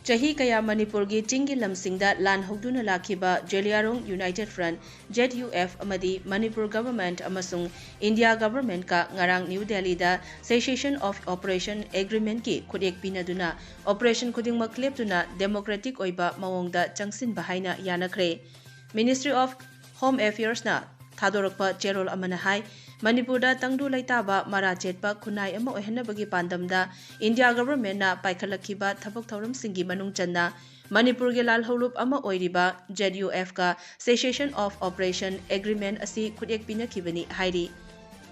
Chahi kaya Manipur gi Chingi lamsingda lan hogduna lakhiba Jeliarong United Front ZUF amadi Manipur government amasung India government ka ngarang New Delhi da cessation of operation agreement ki khudek pinaduna operation khudingmak leptuna democratic oiba mawongda changsin bahaina yanakre. Ministry of Home Affairs na Thadorakpa Cherol amana hai Manipurda tangdu laitaba mara chetpa khunai ama ohenabagi pandamda India government na paikhalakhiba thabak thauram singi manung channa Manipur ge lal holup ama oiriba ZUF ka cessation of operation agreement asi khudek pinakibani hairi.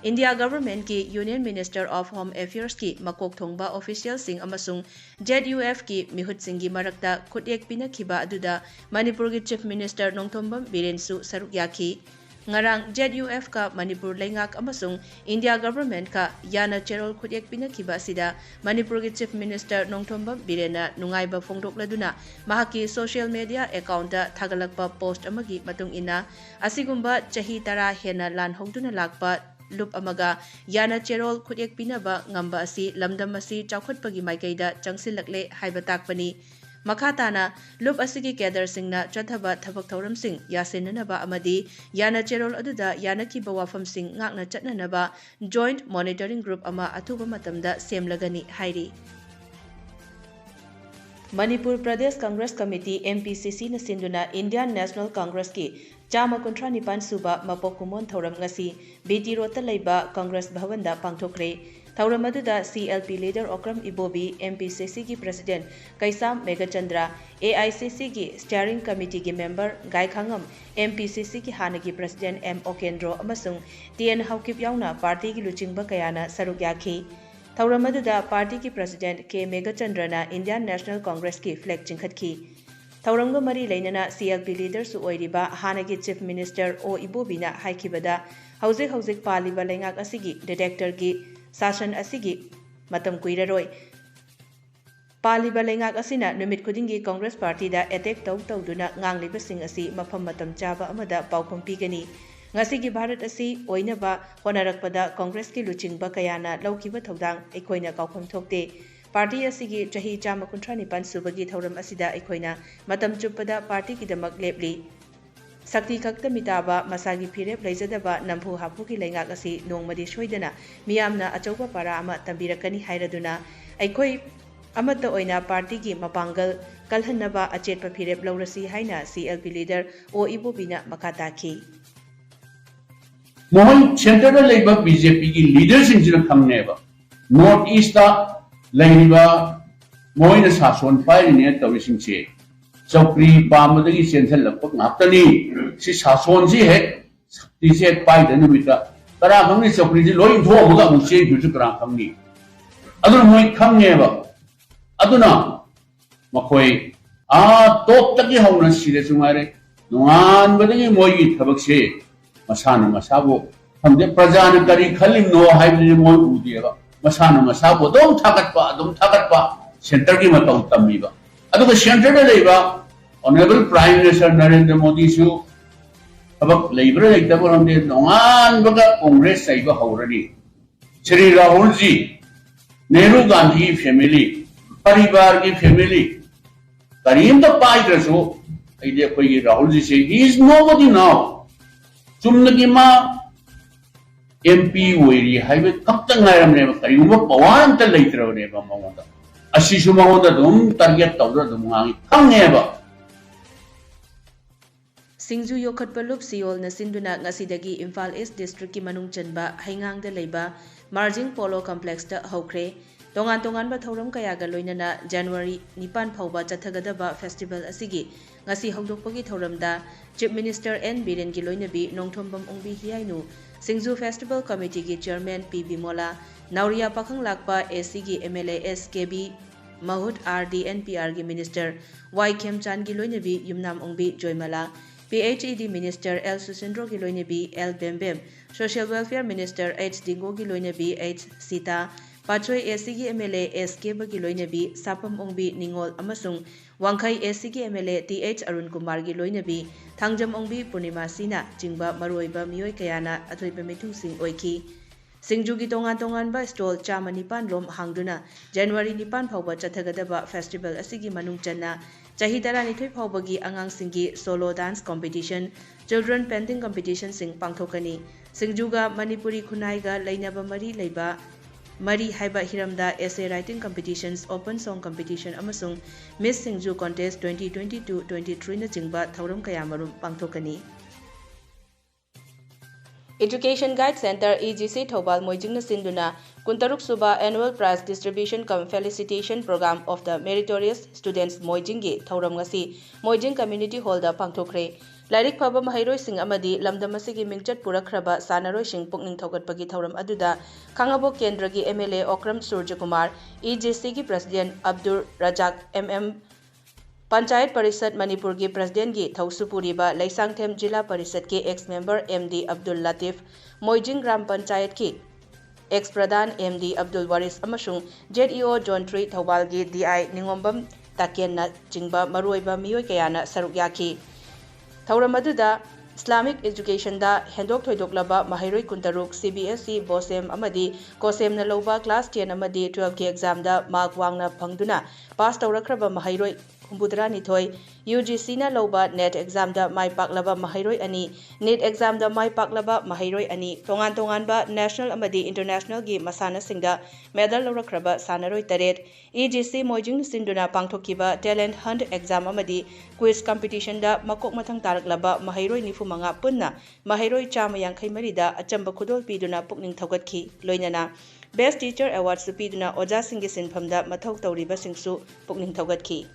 India government ki Union Minister of Home Affairs ki makok thongba official sing amasung ZUF ki mihut singi marakta khudek pinakhiba aduda Manipur gi Chief Minister Nongthombam Biren su saruk yakhi. Ngarang ZUF ka Manipur Lengak amasung India government ka Yana Cherol khudek pinakhiba sida Manipur gi Chief Minister Nongthombam Birena nungaiba phongdokladuna mahaki social media account da thagalakpa post amagi matung ina asigumba chahi tara hena lan hogduna lakpa lup amaga Yana Cherol khudek pinaba ngamba asi lamdam asi chawkhatpagi maikaida changsilakle haiba takpani. Makhatana lup asigi kedar singna chathaba thabak thauram sing yasenanaba amadi Yana Cherol aduda yanakhiba wafam sing ngakna chatnanaba joint monitoring group ama athuba matamda semlagani hairi. Manipur Pradesh Congress Committee MPCC na sinduna Indian National Congress ki Chama Kontra Nipan Suba Mapokumon Thauram ngasi BT Rota Leiba Congress Bhavanda pangthokre. Thauram aduda CLP leader Okram Ibobi MPCC ki President Kaisam Megachandra AICC ki Steering Committee ki member Gai Khangam MPCC ki Hanagi President M Okendro amasung TN Haukip yauna party ki luchingba kayana saruk yakhi. Thauram aduda party ki President K Megachandrana Indian National Congress ki flag chingkhatki. Thauramga mari leinana CLP leader su oiriba Hanagi Chief Minister O Ibobina haikibada hauzik paliba lengak asigi director ki Sashan asigi matam kuiraroi paliba lengak asina numit khudingi Congress Party da attack tawduna ngangliba sing asi mafam matam chaba amada paupam pigani ngasigi Bharat asi oinaba honarakpada Congress ki luchingba kayana laukiba thodang ekoina kaupam thokte party asigi chahi chama kunthra nipan subagi thauram asida ekoina matam chuppada party ki damak lepli Sakti kakta mitaba masagi phirep leijadaba nampu hapu ki lengak asi nongmadi soidana miyamna achauba para ama tambirakani hairaduna aikoi amata oina party ki mapangal kalhannaba achetpa phirep laurasi haina CLP leader O Ibobina makata ki Mohon center da leiba BJP ki leadership jina khamneba North East da leiba moina sason pai ne tawising che Chokri Pamadagi Central Lapok Naptani, she Sason Zihek, he said Pai the Nimita, Karamani Chokri, Loin Toga, who said you to Kramni. Other come never. Aduna Makoi, top Taki Hona Sidesumare, no one but any more Tabakse, Masana Masabo, from the Prazana Kari Kalim no hybrid more Udieva, Masana Masabo, don't Tagatpa, Centergi Matamiba. Aduga center da leiba Honorable Prime Minister Narendra Modi su abak leiba leita boramde nongan baga Congress saiba haurani Shri Rahul ji Nehru Gandhi family paribar ki family karim da pai draso aide koi Rahul ji say he is nobody now chumna ki ma MP oiri haibe kaptang ngairam ne karim ba pawan ta leitra ne ba mamonda Ashisu mahoda dum target tawra dum ngangi khangeba Singju Yokhatpa Lup Siol na sinduna ngasidagi Imphal East District ki manung chanba haingangda leiba Marjing Polo Complex da hokre tongan ba thauram kaya ga loinana January 9 phauba chathagadaba festival asigi ngasi hongdokpagi thauramda Chief Minister N Biren gi loinabi Nongthombam Ongbi Hiainu Singju Festival Committee ki Chairman P.B. Mola Nauria Pakhang Lakpa AC gi MLA SKB Mahut RD NPR gi Minister Y Khem Chan gi loinabi Yumnam Ongbi Joymala PHED Minister L Susendro gi loinabi L Bembem Social Welfare Minister H Dingo gi loinabi H Sita Pachoi AC gi MLA SK ba gi loinabi Sapam Ongbi Ningol amasung Wangkhai AC gi MLA TH Arun Kumar gi loinabi Thangjam Ongbi Purnima Sina jingba maroiba miyoi kayana athoiba mithung sing oiki Singjugi tongan tonganba stall chama nipan rom hangduna January nipan phawba chathagadaba festival asigi manung channa chahi tara nithoi phawbagi angang singi solo dance competition children painting competition sing pangthokani Singjuga Manipuri khunaiga lainaba mari leiba Mari haiba hiramda essay writing competitions open song competition amasung Miss Singju contest 2022-23 na jingba thauram kaya marum pangthokani Education Guide Center EGC Thobal Moijingna Sinduna Kuntaruk Suba Annual Prize Distribution cum Felicitation Program of the Meritorious Students Moijingi Thauram ngasi Moijing Community Hall da pangthokre Lairik phaba mahairoi sing amadi lamdam asigi mingchat purakhraba sanaroi sing pukning thogatpagi thauram aduda Khangabo Kendra gi MLA Okram Surjakumar EGC gi President Abdur Razak MM Panchayat Parishad Manipur ki President ki Thausupuriba Laisangthem Jilla Parishad ki ex-member MD Abdul Latif Moijing Gram Panchayat ki ex-pradhan MD Abdul Waris amasung JEO John 3 Thobal ki DI Ningombam Taken na jingba maruiba miyoi kayana saruk yaki Thauram aduda Islamic Education da hendok thoidoklaba mahairoi kuntaruk CBSE Bosem amadi Kosem na loba class 10 amadi 12 ki exam da mark wangna phangduna pass tawrakraba mahairoi Humbudra Nithoi UGC na loba net exam da mai paklaba mahairoi ani NEET exam da mai paklaba mahairoi ani tongan tongan ba national amadi international gi masana singda medal lawrakraba sanaroi taret EGC Moijing Sinduna pangthokiba talent hunt exam amadi quiz competition da makok mathang taraklaba mahairoi nifumanga punna mahairoi chama yangkhai marida achamba khudol piduna pukning thogatki loinana best teacher award su piduna oja singi sinphamda mathau tawriba singsu pukning thogatki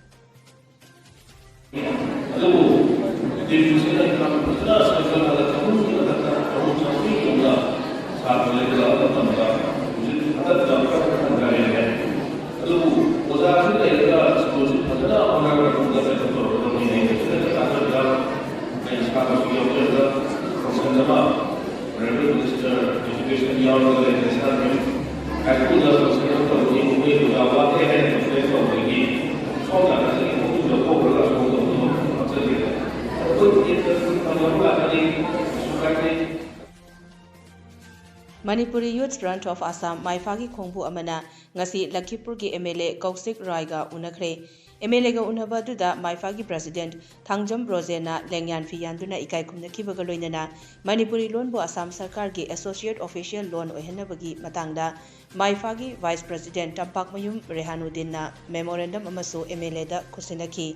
Manipuri Youth Front of Assam Maifagi Khongbu Amana ngasi Lakhipur gi MLA Kausik Rai ga unakre MLA ga unaba duda Maifagi President Thangjam Brozena Lengyan Fiyanduna ikai khumna kibaga loinana Manipuri loan bu Assam Sarkar gi Associate Official Loan ohenabagi matangda Maifagi Vice President Tampak Mayum Rehanuddin na memorandum amasu MLA da kusinaki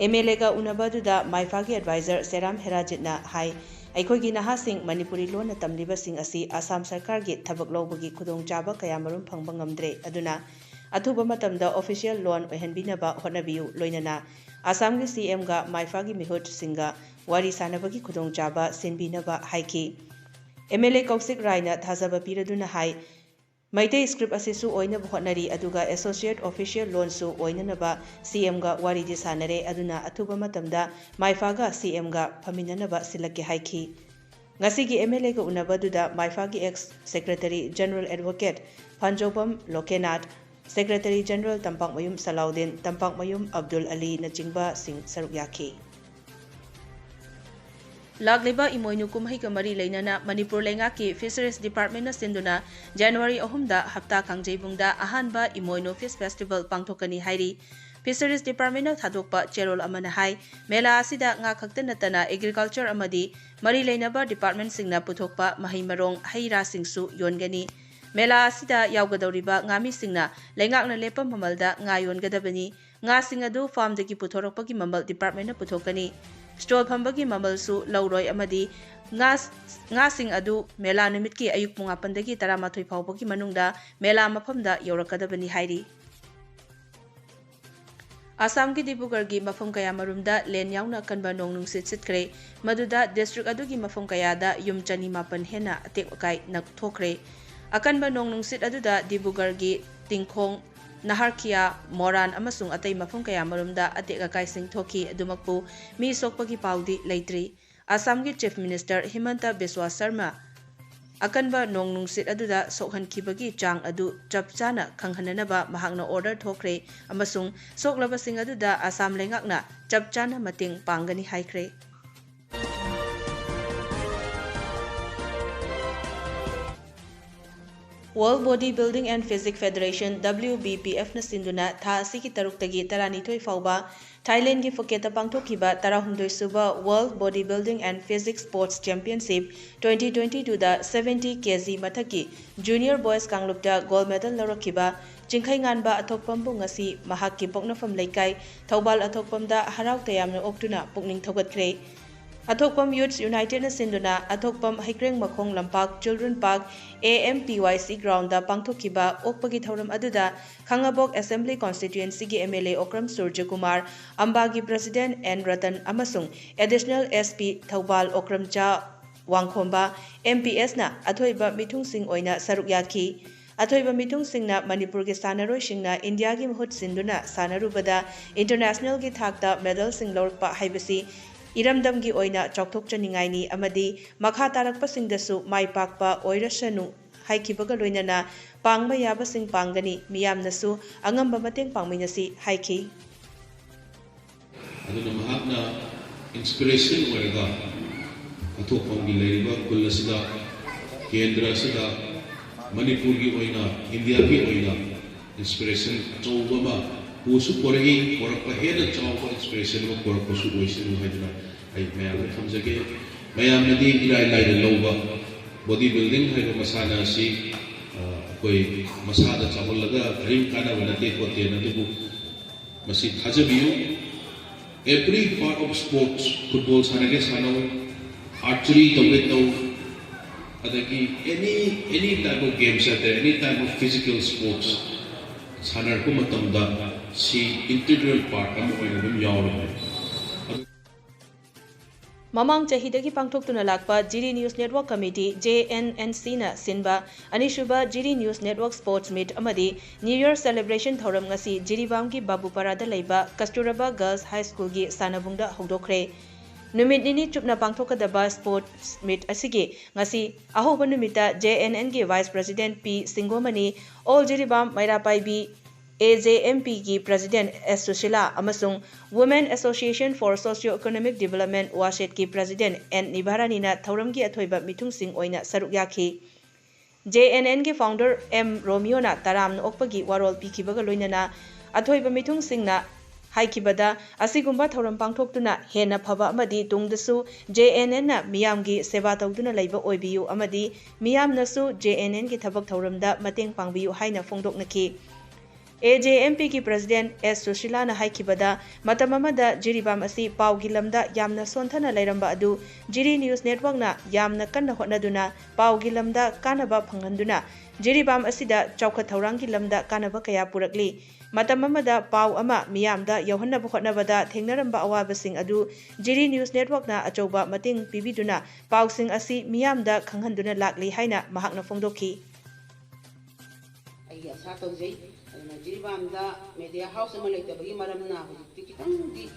MLA ga unaba duda Maifagi Advisor Seram Herajitna hai Aikogi nahasing Manipuri loan na tamlibasing asi Assam Sarkar gi thabak lawbagi khudong chaba kaya marum phangba ngamdre aduna athuba matamda official loan ohenbinaba honabiu loinana Assam gi CM ga Maifagi mihut singa wari sanabagi khudong chaba sinbinaba haiki MLA Kausik Rai na thazaba piraduna hai Maitei script asisu oina bhotnari aduga associate official loan su oinanaba CM ga wari di sanare aduna athuba matamda Maifaga CM ga phaminanaba silake haiki ngasigi MLA ga unaba duda Maifaga ex secretary general advocate Panjobam Lokenat secretary general Tampak Mayum Salaudin Tampak Mayum Abdul Ali na jingba sing saruk yaki Lagliba Imoinu Kumhai Kamari Lainana Manipur Lengaki Fisheries Department na Sinduna January 3 da hapta Kangjebungda Ahanba Imoinu Fish Festival pangthokani hairi Fisheries Department na thadokpa cherol amana hai mela asida nga khakta natana agriculture amadi mari lainaba department singna puthokpa mahai marong haira singsu yongani mela asida yawgadawriba ngami singna lengakna lepam mamalda nga yongadabani nga singadu farm dagi puthorakpagi mamal department na puthokani Stall phambagi mamalsu lauroi amadi nga sing adu mela numitki ayuk punga pandagi taramathoi phawbagi manungda mela mafamda yorakadabani hairi Assam ki Dibrugarh gi mafam kaya marumda len yauna kanba nong nungsit sitkre maduda district adugi mafam kaya da yum chani mapan hena atek kai nak thokre akanba nong nungsit aduda Dibrugarh gi Tingkhong Naharkia Moran amasung atay mafam kaya marumda atek akai sing thoki adumakpu mi sokpagi paudi leitri Assam gi Chief Minister Himanta Biswa Sarma akanba nong nungsit aduda sokhan kibagi chang adu chapchana khanghananaba mahakna order thokre amasung soklaba sing aduda Assam lengakna chapchana mating pangani haikre World Bodybuilding and Physics Federation WBPF na sinduna tha asigi taruktagi taranithoi fauba Thailand gi Phuket pangthokhiba 18 suba World Bodybuilding and Physics Sports Championship 2022 da 70 kg mathaki Junior Boys kanglupta gold medal larakhiba Chingkhai nganba athokpambu ngasi mahakki poknafam leikai Thobal athokpamda harau tayamna oktuna pukning thogatkre Athokpam Youths United na sinduna Athokpam Haikreng Makhong Lampak Children Park AMPYC ground da pangthokhiba okpagi thauram aduda Khangabok Assembly Constituency gi MLA Okram Surja Kumar Ambagi President N Ratan amasung Additional SP Thobal Okram Cha Wangkhomba MPS na athoiba mithung sing oina saruk yaki Athoiba mitung singna Manipur gi sanaroi singna India gi mahut sinduna sanarubada international gi thakta medal sing lorpa haibasi Iramdam gi oina chokthok chaningai ni amadi makha tarakpa singdasu mai pakpa oirasanu haikibaga loinana pangma yaba sing pangani miyamnasu angamba mateng pangminasi haiki aduna mahakna inspiration oiraga athokpam gi leiba kullasida kendra sida Manipur gi oina India gi oina inspiration chowba pusu poregi porakpa heda chawba inspiration ma porakpa su oisinu haiduna ai mayam thamjage mayam nadi ilai lai lawba body building haiba masana si koi masada chawallaga rim kana banate kote nadubu masi thajabiyu every part of sports football sanage sano archery tawetau adagi any type of games at any type of physical sports sanar ko matamda si integral part am oina dum yawra Mamang chahidagi pangthoktuna lakpa GD News Network Committee JNNC na sinba anishuba GD News Network Sports Meet amadi New Year celebration thoram ngasi Jiribam gi Babupara da leiba Kasturaba Girls High School gi sanabungda hogdokre Numit nini chupna pangthokadaba sports meet asigi ngasi ahoba numita JNN gi Vice President P Singomani All Jiribam Mairapai B AJMP की President S. Sushila amasung Women Association for Socio-Economic Development Washet की President N. Nibarani na thauram की अथोइबा मिथुंग सिंह ओइना सरुक याखी JNN के founder M. Romeo na taram na okpagi warol pikibaga loinana अथोइबा मिथुंग Singh na हाइकिबदा असिगुम्बा थौरम पांगथोक्तुना हेना फबा अमदी तुंगदसु JNN ना मियामगी सेवा तौदुना लैबा ओइबियु अमदी मियामनसु JNN की थबक थौरमदा मतेंग पांगबियु हाइना फोंगदोकनकी AJMP की President S. Sushila na haikibada matamamada Jiribam asi pawgi lamda yamna sonthana lairamba adu Jiri News Network na yamna kanna hotnaduna pawgi lamda kanaba phanghanduna Jiribam asida chawkha thaurangi lamda kanaba kaya purakli matamamada paw ama miyamda yauhannaba hotnabada thengnaramba awabasing adu Jiri News Network na achoba mating pibiduna pawsing asi miyamda khanghanduna lakli haina mahakna fongdoki ai asa tawjai Jiribam da media house ma leitabagi maramna hujukti kitang di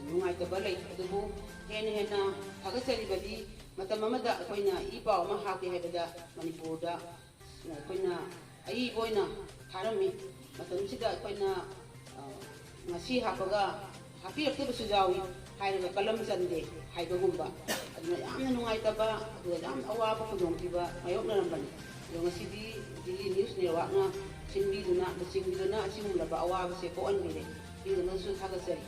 nungai tabalai adubu hena hagasaribadi matamamada akoina ipaw ma haki haibada Manipur da akoina ai boina tharami matamsida akoina ngasi hapaga hapi raktabasu jawi hairaga kalam sande haibagumba aduna yamna nungai taba aduna yam awaba khudongtiba mayoknarambani ngasi di news network na sinbiduna asimulaba awabase ko anbire iduna su thagasari